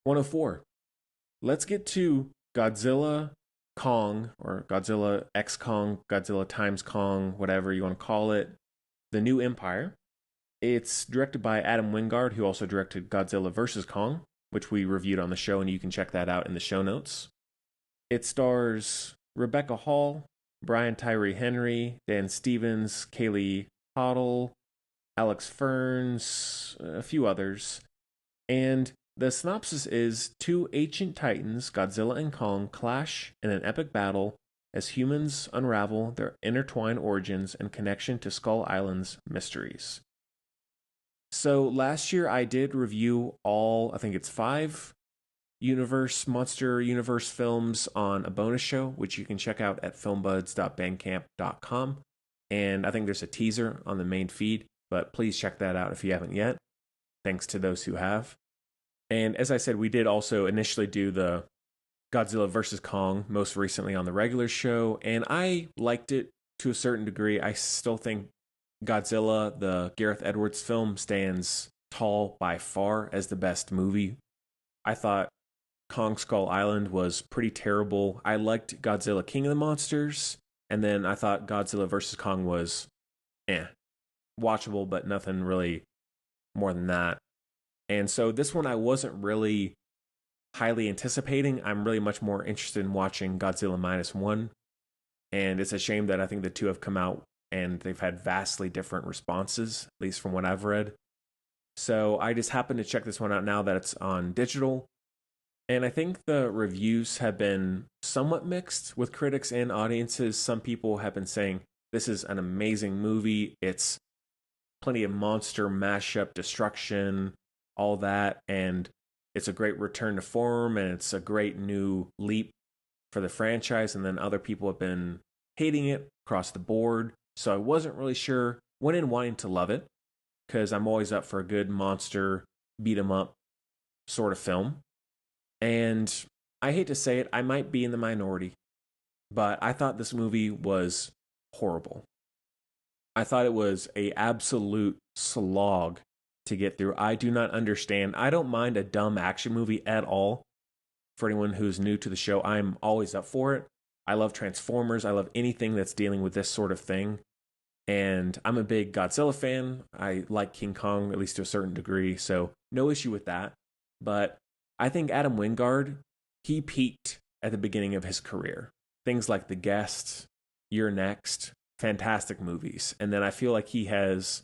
104. Let's get to Godzilla Kong, or Godzilla X Kong, Godzilla times Kong, whatever you want to call it. The New Empire. It's directed by Adam Wingard, who also directed Godzilla vs. Kong, which we reviewed on the show, and you can check that out in the show notes. It stars Rebecca Hall, Brian Tyree Henry, Dan Stevens, Kaylee Hoddle, Alex Ferns, a few others. And the synopsis is two ancient titans, Godzilla and Kong, clash in an epic battle as humans unravel their intertwined origins and connection to Skull Island's mysteries. So last year I did review all, I think it's 5 Monster Universe films on a bonus show, which you can check out at filmbuds.bandcamp.com. And I think there's a teaser on the main feed, but please check that out if you haven't yet. Thanks to those who have. And as I said, we did also initially do the Godzilla vs. Kong most recently on the regular show, and I liked it to a certain degree. I still think Godzilla, the Gareth Edwards film, stands tall by far as the best movie. I thought Kong Skull Island was pretty terrible. I liked Godzilla King of the Monsters, and then I thought Godzilla vs. Kong was watchable, but nothing really more than that. And so this one I wasn't really highly anticipating. I'm really much more interested in watching Godzilla Minus One. And it's a shame that I think the two have come out and they've had vastly different responses, at least from what I've read. So I just happened to check this one out now that it's on digital. And I think the reviews have been somewhat mixed with critics and audiences. Some people have been saying this is an amazing movie. It's plenty of monster mashup, destruction, all that, and it's a great return to form, and it's a great new leap for the franchise. And then other people have been hating it across the board. So I wasn't really sure. Went in wanting to love it, because I'm always up for a good monster beat 'em up sort of film. And I hate to say it, I might be in the minority, but I thought this movie was horrible. I thought it was a absolute slog to get through. I do not understand. I don't mind a dumb action movie at all. For anyone who's new to the show, I'm always up for it. I love Transformers. I love anything that's dealing with this sort of thing. And I'm a big Godzilla fan. I like King Kong, at least to a certain degree, so no issue with that. But I think Adam Wingard, he peaked at the beginning of his career. Things like The Guest, You're Next, fantastic movies. And then I feel like he has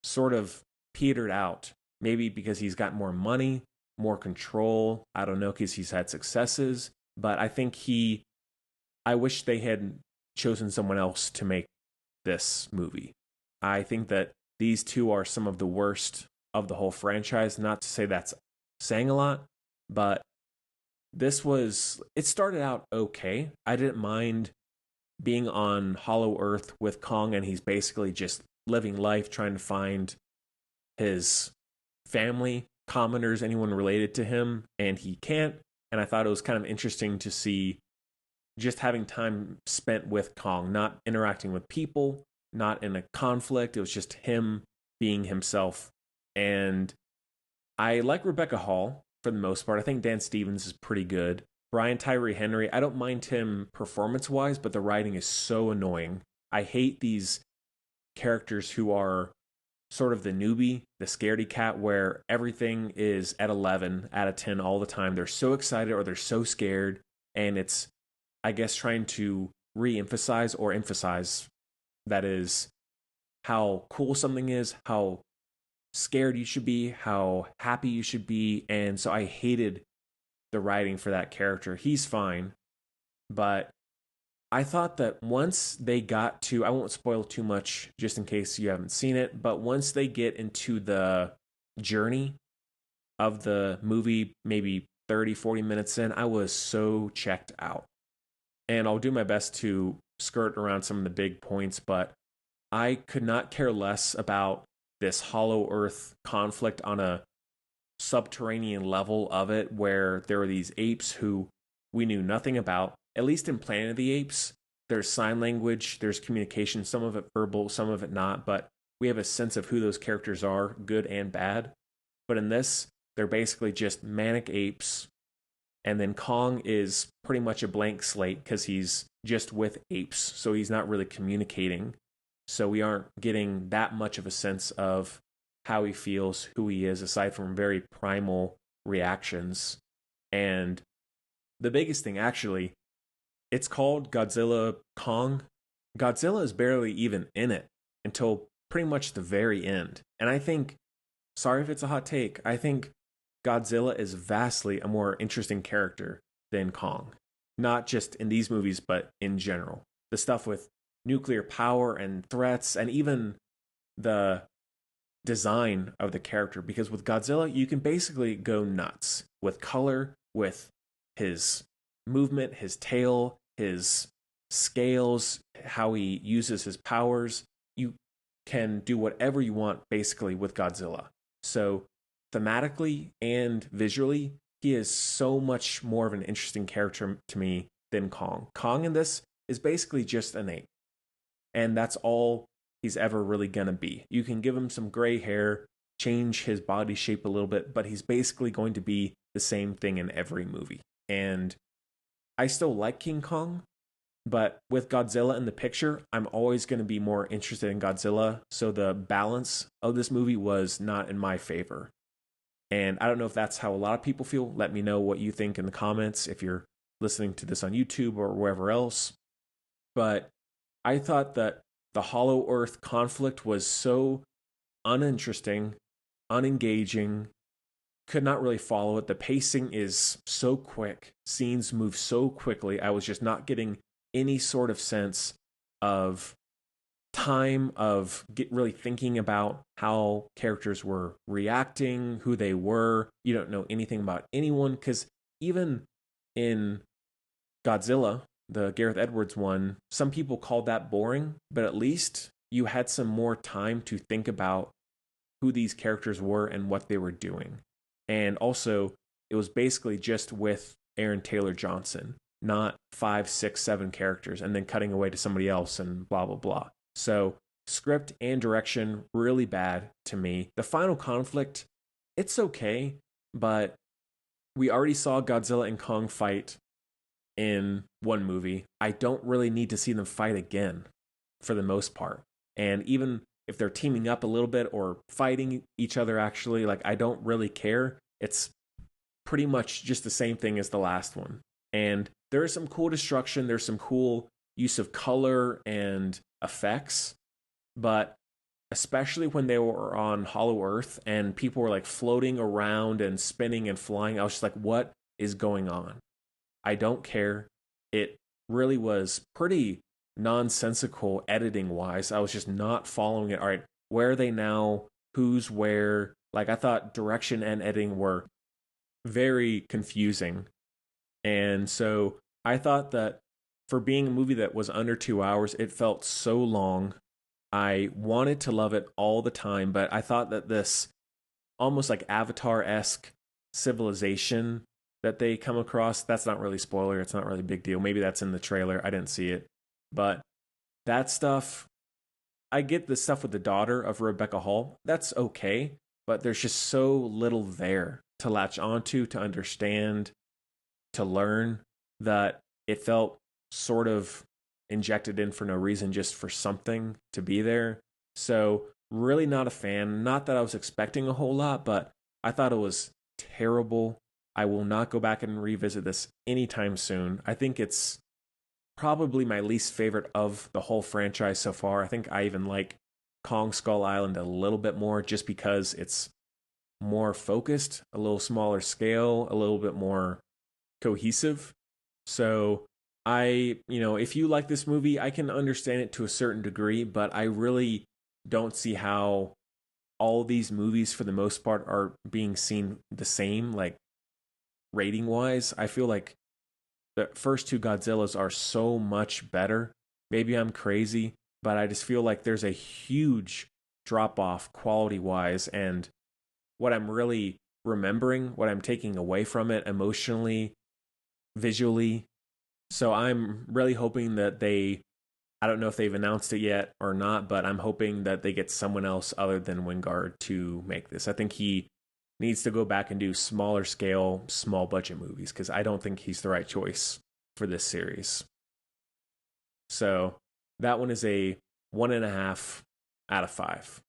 sort of petered out, maybe because he's got more money, more control. I don't know, because he's had successes. But I think I wish they had chosen someone else to make this movie. I think that these two are some of the worst of the whole franchise. Not to say that's saying a lot, but it started out okay. I didn't mind being on Hollow Earth with Kong, and he's basically just living life, trying to find his family, commoners, anyone related to him, and he can't. And I thought it was kind of interesting to see just having time spent with Kong, not interacting with people, not in a conflict. It was just him being himself. And I like Rebecca Hall for the most part. I think Dan Stevens is pretty good. Brian Tyree Henry, I don't mind him performance-wise, but the writing is so annoying. I hate these characters who are sort of the newbie, the scaredy cat, where everything is at 11 out of 10 all the time. They're so excited or they're so scared, and it's, I guess, trying to re-emphasize or emphasize, that is, how cool something is, how scared you should be, how happy you should be. And so I hated the writing for that character. He's fine, but I thought that once they got to, I won't spoil too much just in case you haven't seen it, but once they get into the journey of the movie, maybe 30, 40 minutes in, I was so checked out. And I'll do my best to skirt around some of the big points, but I could not care less about this Hollow Earth conflict on a subterranean level of it, where there were these apes who we knew nothing about. At least in Planet of the Apes, there's sign language, there's communication, some of it verbal, some of it not, but we have a sense of who those characters are, good and bad. But in this, they're basically just manic apes, and then Kong is pretty much a blank slate because he's just with apes, so he's not really communicating. So we aren't getting that much of a sense of how he feels, who he is, aside from very primal reactions. And the biggest thing, actually, it's called Godzilla Kong. Godzilla is barely even in it until pretty much the very end. And I think, sorry if it's a hot take, I think Godzilla is vastly a more interesting character than Kong. Not just in these movies, but in general. The stuff with nuclear power and threats, and even the design of the character. Because with Godzilla, you can basically go nuts with color, with his movement, his tail, his scales, how he uses his powers. You can do whatever you want basically with Godzilla. So, thematically and visually, he is so much more of an interesting character to me than Kong. Kong in this is basically just an ape, and that's all he's ever really gonna be. You can give him some gray hair, change his body shape a little bit, but he's basically going to be the same thing in every movie. And I still like King Kong, but with Godzilla in the picture, I'm always going to be more interested in Godzilla. So the balance of this movie was not in my favor. And I don't know if that's how a lot of people feel. Let me know what you think in the comments if you're listening to this on YouTube or wherever else. But I thought that the Hollow Earth conflict was so uninteresting, unengaging, could not really follow it. The pacing is so quick, scenes move so quickly. I was just not getting any sort of sense of time of really thinking about how characters were reacting, who they were. You don't know anything about anyone because even in Godzilla, the Gareth Edwards one, some people called that boring, but at least you had some more time to think about who these characters were and what they were doing. And also, it was basically just with Aaron Taylor Johnson, not 5, 6, 7 characters, and then cutting away to somebody else and blah, blah, blah. So, script and direction, really bad to me. The final conflict, it's okay, but we already saw Godzilla and Kong fight in one movie. I don't really need to see them fight again for the most part. And even if they're teaming up a little bit or fighting each other, actually, like, I don't really care. It's pretty much just the same thing as the last one. And there is some cool destruction, there's some cool use of color and effects, but especially when they were on Hollow Earth and people were like floating around and spinning and flying, I was just like, what is going on? I don't care. It really was pretty nonsensical editing wise. I was just not following it. All right, where are they now? Who's where? Like, I thought direction and editing were very confusing. And so I thought that for being a movie that was under 2 hours, it felt so long. I wanted to love it all the time, but I thought that this almost like Avatar esque civilization that they come across, that's not really spoiler. It's not really a big deal. Maybe that's in the trailer. I didn't see it. But that stuff, I get the stuff with the daughter of Rebecca Hall. That's okay. But there's just so little there to latch onto, to understand, to learn, that it felt sort of injected in for no reason, just for something to be there. So, really not a fan. Not that I was expecting a whole lot, but I thought it was terrible. I will not go back and revisit this anytime soon. I think it's probably my least favorite of the whole franchise so far. I think I even like Kong Skull Island a little bit more just because it's more focused, a little smaller scale, a little bit more cohesive. So if you like this movie, I can understand it to a certain degree, but I really don't see how all these movies for the most part are being seen the same, like rating wise. I feel like the first two Godzillas are so much better. Maybe I'm crazy, but I just feel like there's a huge drop off quality wise, and what I'm really remembering, what I'm taking away from it emotionally, visually. So I'm really hoping that I don't know if they've announced it yet or not, but I'm hoping that they get someone else other than Wingard to make this. I think he needs to go back and do smaller scale, small budget movies because I don't think he's the right choice for this series. So that one is a 1.5 out of 5.